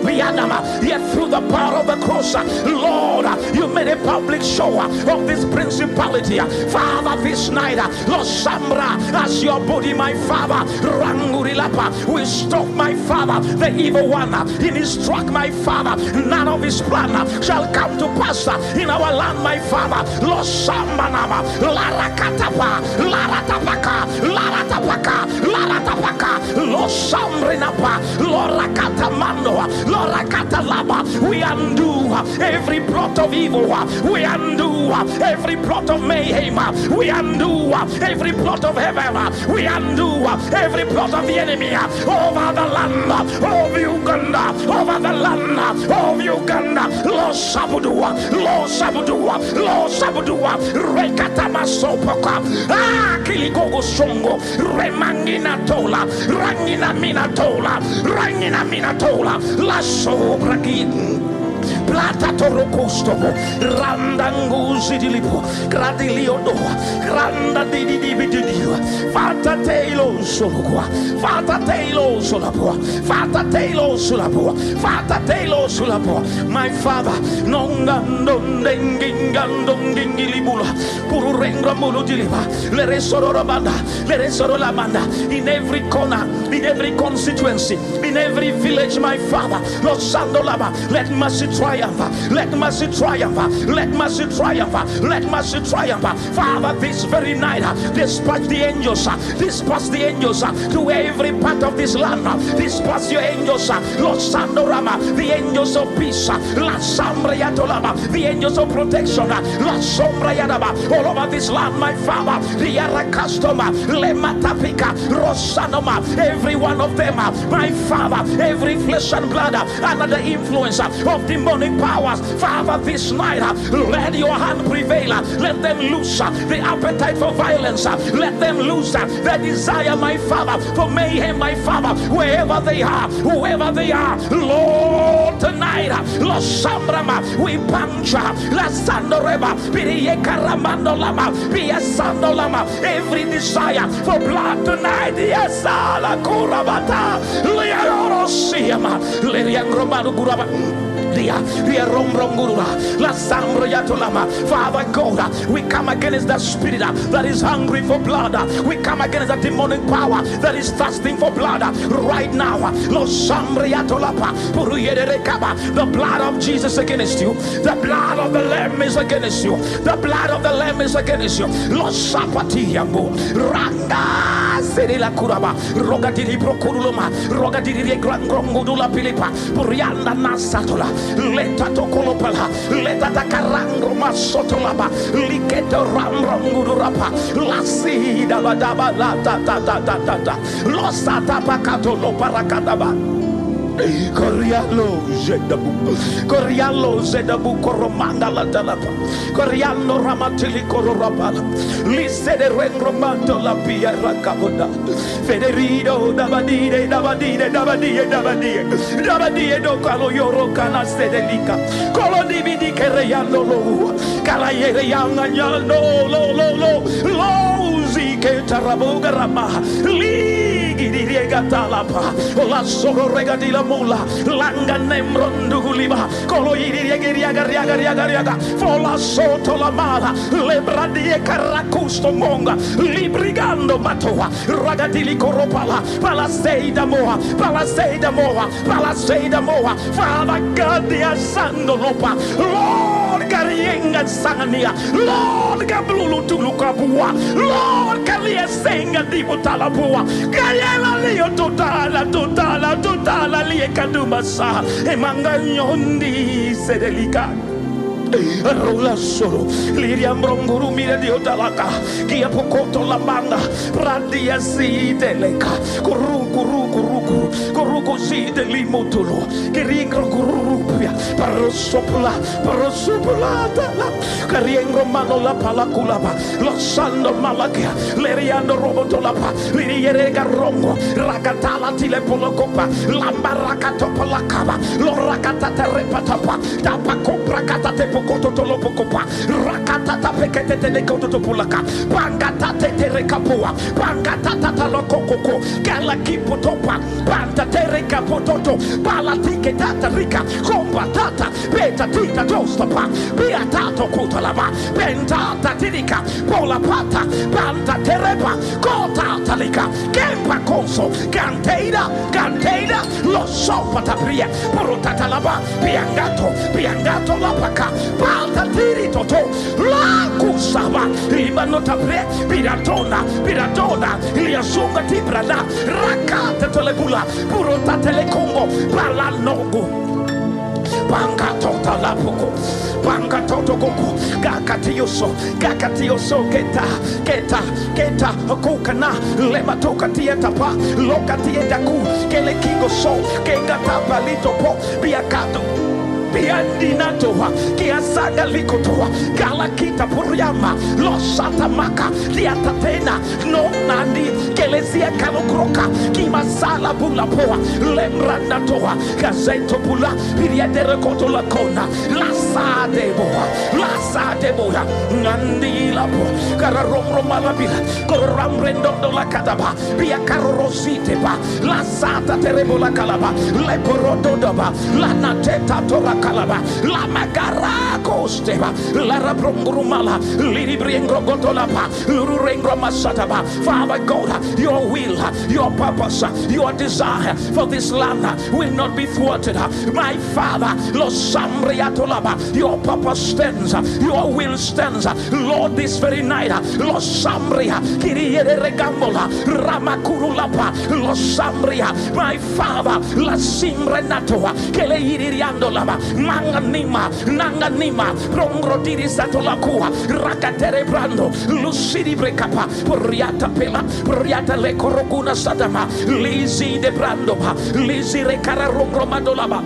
Yet through the power of the cross, Lord, you made a public show of this principality. Father, this night, Lord Sambra, as your body, my Father, Rangurilapa, will stop, my Father, the evil one. In his struck, my Father, none of his plan shall come to pass in our land, my Father. Lord Sambanama, Larakatapa, Laratapaka, Laratapaka, Laratapaka, Lord Sambrinapa, Lord Rakatamando. Lord, we undo every plot of evil. We undo every plot of mayhem. We undo every plot of heaven. We undo every plot of the enemy over the land of Uganda. Over the land of Uganda. Lord Sabudua. Lord Sabudua. Lord Sabudua. Rekatama Sopoka. Kiligogo Songo. Remangina Tola. Rangina Minatola. Rangina Minatola. La sobrakin plata torokostomo randanguzi dilipo gradiliodo granda dididibidio fata telo solokwa fata telo solapua fata telo solapua fata telo solapua. My Father, nongandondengingandongingilibula pururengra muludiliba leresorobanda leresorolabanda in every corner, in every constituency, in every village, my Father, Lord Sandolaba, let mercy triumph, let mercy triumph, let mercy triumph, let mercy triumph. Father, this very night, dispatch the angels to every part of this land. Dispatch your angels, Lord Sandorama, the angels of peace, La Sambriatolama, the angels of protection, La Sombriadaba, all over this land, my Father, the Arakastoma, Lematapika, Rosanoma, every one of them, my Father, every flesh and blood under the influence of demonic demonic powers, Father, this night, let your hand prevail. Let them lose the appetite for violence. Let them lose the desire, my Father, for mayhem, my Father, wherever they are, whoever they are. Lord, tonight, Los Sambrama, we puncture La Sandoreba, Pirie Caramando Lama, Pia Sandolama, every desire for blood tonight. Yes, La Kurabata, Leoro Siama, Lerian Romano Guraba. Father God, we come against that spirit that is hungry for blood. We come against that demonic power that is thirsting for blood right now. The blood of Jesus against you. The blood of the Lamb is against you. The blood of the Lamb is against you. Ranga Serila Kuraba, Rogadiri Procuruma, Rogadiri Grangudula Pilipa, Purianda Nasatola, Leta Tokolopala, Leta Takarangro Masotolaba, Liketo Ramrangurapa, Lasida Badaba, Lata, Losata Pacato Loparakadaba. Coriallo Zedabu Coromanda la Dalapa, Coriallo Ramatili Cororabala, Lisse de Rengromanto la Pia Racaboda, Federido Dabadide, do Calo Yoro Cana Sedelica, Colo Dividi Kereano, Calayere Yanga, Lozi Ketaraboga Rama, Talapa, La Soro Regadila Mula, Langa Nemronduliba, Coloiriagariaga, Fola Soto la Mala, Lebradie Caracusto Monga, Librigando Matoa, Ragadili Coropala, Palaceida Moa, Father God, the Sandolopa, Lord Garienga Sangania, Lord Gablulu Tulukabua, Lord Kalia Senga Dibutalabua, Gayala Leo Totala Liekadumasa, Emanganyondi Sedelica. Rola solo, Liriam Bronguru Mira di Otalaka, Kia Pocoto la Banda, Pradia si deleka, Kuruku si de Limotulo, Kiringro Gurupia, Parosopula, Cariengro Mano la Palaculaba, Losando Malakia, Leriando Robotolapa, Liriere Rongo, Rakatala Tilepolocopa, Lambarakato Palacaba, Lorakata Repatapa, Tapacopra Catatepo. Rakatata pekete telekoto pulaka pangata terekapua pangatata lokoko gala kipotopa panta terekapototo balatike tata rika komba tata beta tita dostapa beatato kutalaba pentata tirika pola pata panta tereba kota talika kempa konso canteida lo sopa tapria porotata laba piangato lapaka Palta tiritoto la kusaba rimanota pre piratona iliasunga tibrada rakata tolepula purota telekongo palanogo Pankatota lapoko Pankatotoko Gakatioso Keta Kokana Lematoka Tietapa Lokatietaku Kelekigo so Kengata Palitopo Biakato Piandinatoa, Kiasaga Likotoa, Galakita Puriama, Losata Maka, Liatatena, No Nandi, Kelesia Kalokroka, Kimasala Bulapoa, Lembrandatoa, Gazeto Pula, Piriadere Kotolacona, Lasa Deboa, Nandi Lapo, Cararom Malabila, Coram Rendondo la Cadaba, Pia Carositeba, Lasata Terebola Calaba, Leporodo Daba, Lana Teta Tora. Kalaba, la magara costeba, la rabrongurumala, liribriengro gotolapa, lururengro masataba. Father God, your will, your purpose, your desire for this land will not be thwarted. My Father, Los Sambriatolaba, your purpose stands, your will stands. Lord, this very night, Los Sambria, Kiriere Regambola, Ramakurulapa, Los Sambria, my Father, La Simbrenatoa, Keleiriandolaba. Nanganima, Rongrodiri Satolakua, Rakatere Brando, Lucidi Brecapa, Puriata Pela, Puriata Le Coroguna Sadama, Lisi de Brandopa, Lisi Recara Rongromadolaba.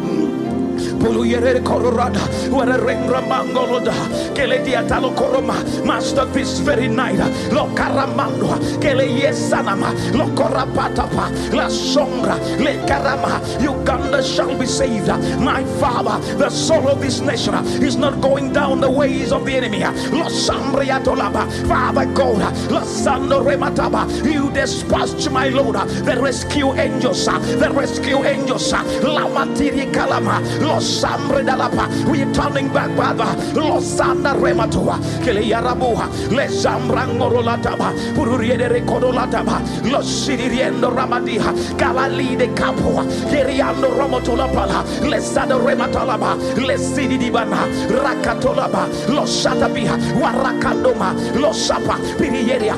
Puluyere Kororada, where a rengra mangoloda, Kele Diatalo Koroma, Master, this very night, Lokaramando, Kele Yesanama, Lokorapatapa, La Songra, Le Karama, Uganda shall be saved. My Father, the soul of this nation is not going down the ways of the enemy. Father God, Lasando Remataba, you dispatch my Lord, the rescue angels, Lamatiri Kalama, Losambre Dalapa, we are turning back, Father, Losanda Rematua, Keleyarabuha, Lesambrangolataba, Puriere Codolataba, Losiriendo Ramadiha, Galali de Capoa, Keriando Romotolapala, Lesada Rematalaba, Lesidi Dibana, Rakatolaba, Losatabiha, Warakandoma, Losapa, Pirieria,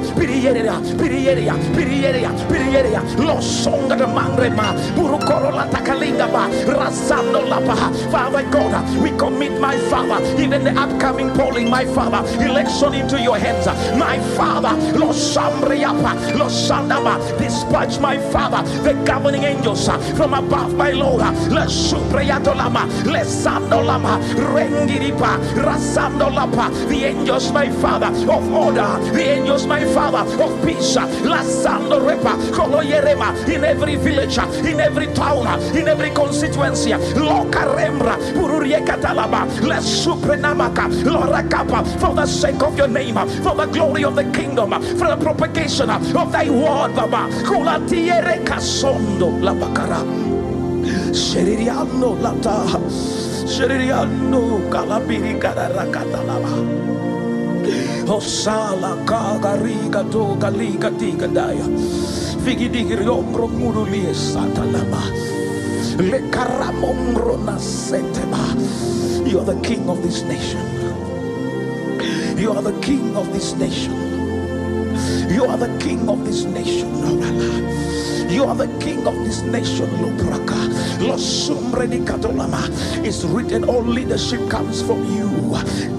Losonga de Mangrema, Burukorola Takalingaba, Rasando Lapa. Father God, we commit my Father, even the upcoming polling, my Father, election into your hands. My Father, Losambriapa, Losandaba, dispatch my Father, the governing angels from above, my Lord. Lesupriatolama, Lesandolama, Rengiripa, Rasandolapa, the angels, my Father, of order, the angels, my Father, of peace, Lasando Repa, Koloyerema, in every village, in every town, in every constituency, Lokarembra, Pururiekatalaba, Lesuprenamaka, Lorakapa, for the sake of your name, for the glory of the kingdom, for the propagation of thy word, Baba, Kulatiere Kasondo, Labakara, Sheririano Lata, Sheririano, Kalabiri Kadarakatalaba. Osala Kagariga to Galiga Tigadaya Figidiri Ombro Murulie Satalama Le Karamongro Seteba. You are the king of this nation. You are the king of this nation. You are the king of this nation. You are the king of this nation, Lopraka. Losumbreni Katolama. It's written, all leadership comes from you.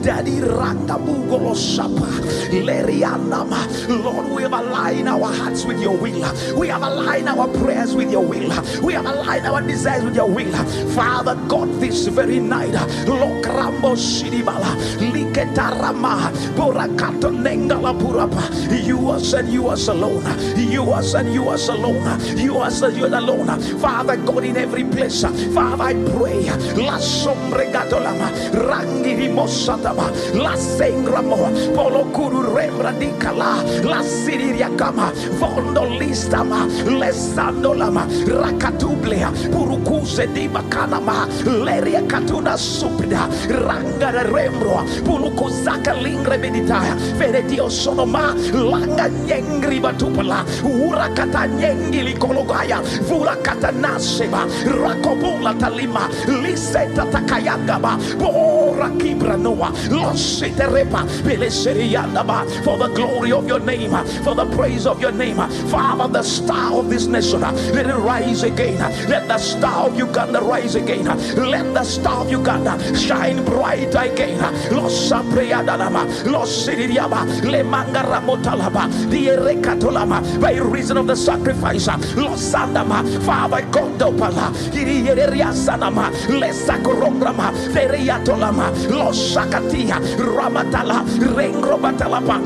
Daddy Rangabugolo Shapa. Lerianama. Lord, we have aligned our hearts with your will. We have aligned our prayers with your will. We have aligned our desires with your will. Father God, this very night, Lokrambo Shidibala, Liketarama, Borakato Nengala Purapa. You are said you are alone. You are said you are alone. You are alone. Father God, in every place, Father, I pray, La Sombregatolama, Rangi Mosataba, La Sengramo, Polo Kuru Rembra di Kala, La Siriakama, Vondo Listama, Lesandolama, Rakatublea, Purukuse di Bakanama, Leria Katuna Supida, Ranga de Rembro, Pulukozaka Lingre Meditaya, Venedio Sonoma, Langa Nyengri Batupala, Urakata Nyengili Kologaya, Vurakata Naseba, Rakobula Talima, Liseta Takayangaba, Bora Kibranoa, Lositerepa, Peleseriandaba, for the glory of your name, for the praise of your name. Father, the star of this nation, let it rise again. Let the star of Uganda rise again. Let the star of Uganda shine bright again. Los Sapreadalama, Los Siriaba, Le Mangaramotalaba, the Erekatolama, by reason of the sacrifice, Los Sandama, Father Gondopala, Irieriasanama, Lesakorongrama, Veriatolama, Los Sakatia, Ramatala, Rengrobatalapa.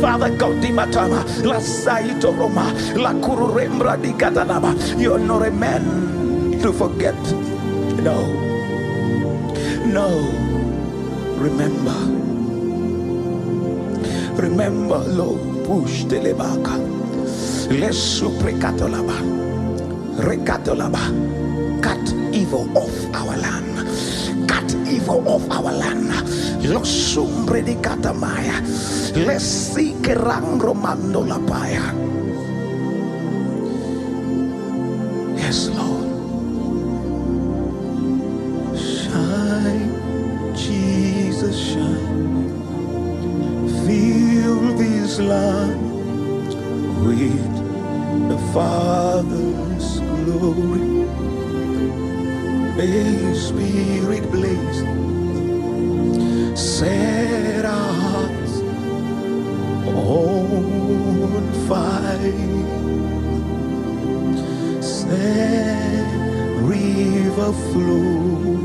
Father God, Dimatama, La Saito Roma, La Kururembra di Katanaba. You are not a man to forget. No. Remember, Lord, push telebaka. Let's suprecatolaba. Recatolaba. Cut evil off our land. Cut evil off our land. Los sumbre di katamaya. Let's see kerangro mando lapaya. Yes, Lord. Shine, Jesus, shine. Fill this land with the Father's glory. May His Spirit blaze. Set our hearts on fire. Set overflow.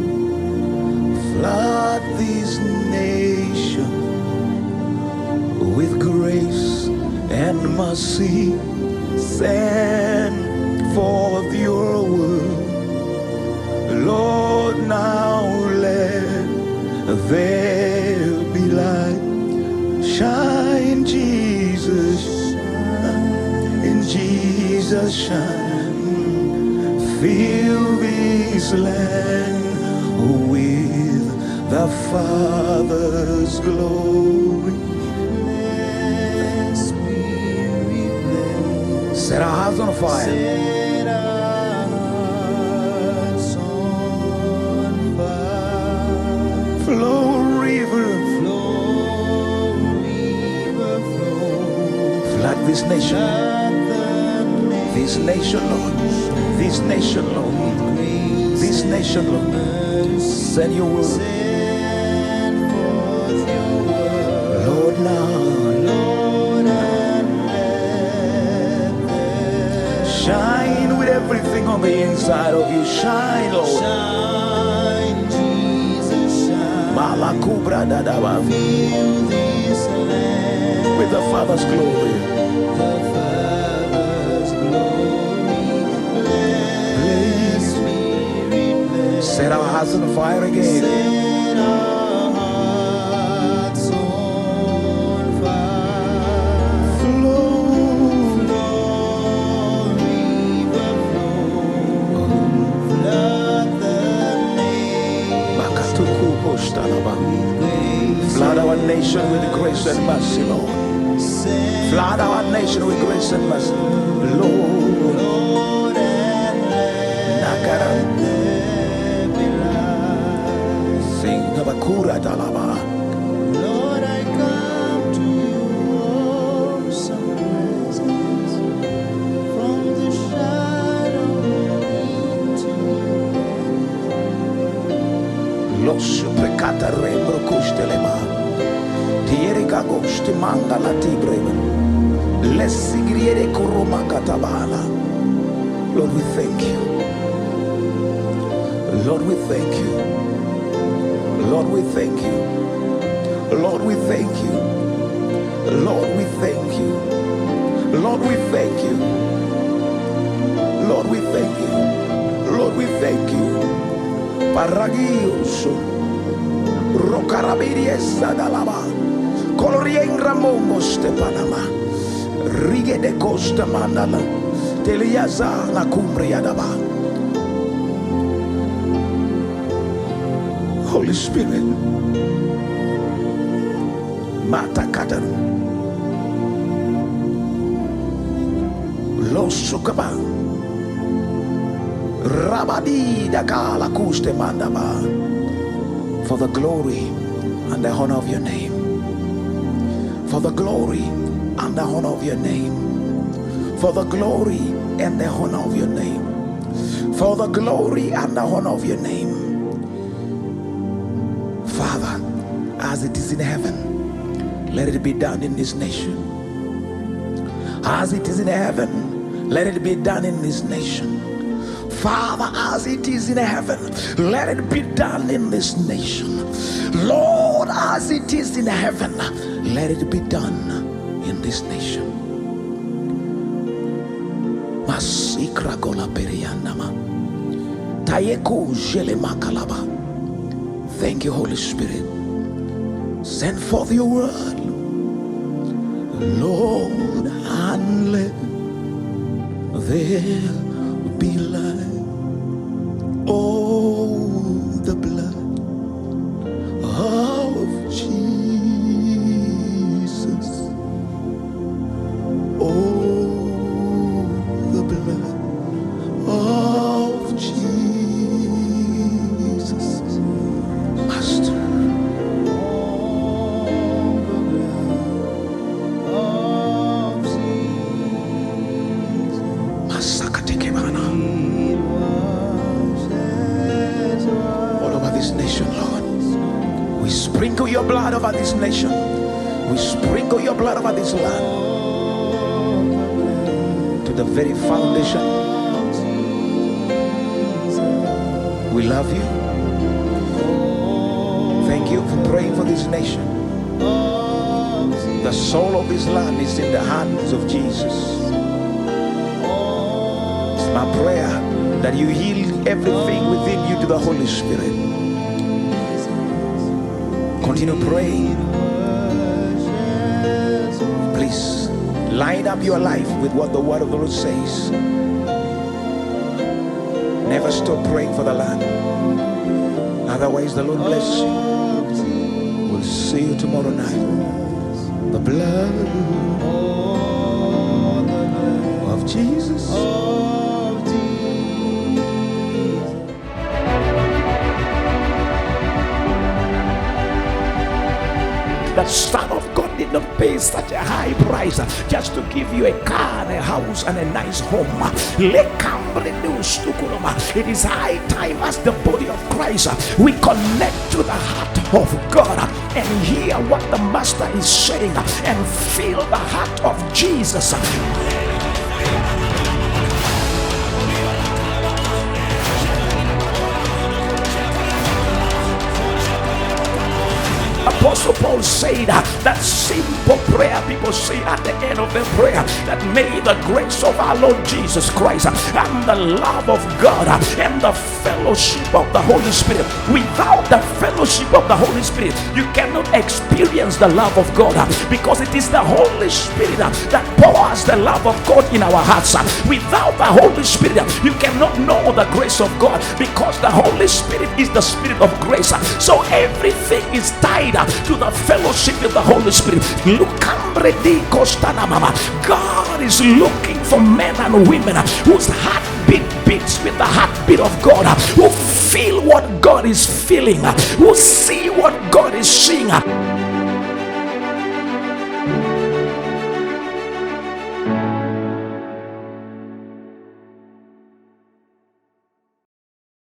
Flood this nation with grace and mercy. Send forth your word. Lord, now let there be light. Shine, Jesus, in Jesus shine. Fill this land with the Father's glory. Set our hearts on fire. Set our hearts on fire. Flow river, flow. Flood this nation. This nation, Lord. This nation, Lord. This nation, Lord. Send your word. Lord, now. Shine with everything on the inside of you. Shine, Lord. Shine, Jesus, shine. Malakubra dadaba. Fill this land with the Father's glory. The Father's glory. Bless me, replace. Set our hearts on fire again. Set our hearts on fire. Flow. Flood our nation with grace and mercy, Lord. Flood our nation with grace and mercy, Lord. Nakara. Sing of a kura dalaba. Lord, I come to you, awesome presence, from the shadow into Los suprecata rembro costelema. Tierega goste manga la tibreva. Lessigriere coroma catabala. Lord, we thank you. Lord, we thank you. Lord, we thank you. Lord, we thank you. Lord, we thank you. Lord, we thank you. Lord, we thank you. Lord, we thank you. Paragioso Rocarabiesa dalaba Colorien Ramongo Stepanama Rigue de Costa Mandala Teliaza la Cumbria daba. Holy Spirit Mata Katan Los Sukaban Rabadi Dakala Kuste Mandaba. For the glory and the honor of your name. For the glory and the honor of your name. For the glory and the honor of your name. For the glory and the honor of your name. Father, as it is in heaven, let it be done in this nation. As it is in heaven, let it be done in this nation. Father, as it is in heaven, let it be done in this nation. Lord, as it is in heaven, let it be done in this nation. Masikra gola periandama. Tayeku jele makalaba. Thank you, Holy Spirit. Send forth your word, Lord, and let there be light. Oh, the blood of Jesus. Oh, the blood of Jesus. Master. Oh, the blood of Jesus. Masakatekebana. This nation, Lord, we sprinkle your blood over this nation. We sprinkle your blood over this land to the very foundation. We love you. Thank you for praying for this nation. The soul of this land is in the hands of Jesus. It's my prayer that you yield everything within you to the Holy Spirit. Continue praying. Please line up your life with what the word of the Lord says. Never stop praying for the land. Otherwise, the Lord bless you. We'll see you tomorrow night. The blood of Jesus. The Son of God did not pay such a high price just to give you a car and a house and a nice home. It is high time as the body of Christ we connect to the heart of God and hear what the Master is saying and feel the heart of Jesus. Apostle Paul said that simple prayer people say at the end of the prayer, that may the grace of our Lord Jesus Christ and the love of God and the fellowship of the Holy Spirit. Without the fellowship of the Holy Spirit, you cannot experience the love of God, because it is the Holy Spirit that pours the love of God in our hearts. Without the Holy Spirit, you cannot know the grace of God, because the Holy Spirit is the Spirit of grace. So everything is tied to the fellowship of the Holy Spirit. God is looking for men and women whose heartbeat beats with the heartbeat of God, who feel what God is feeling, who see what God is seeing.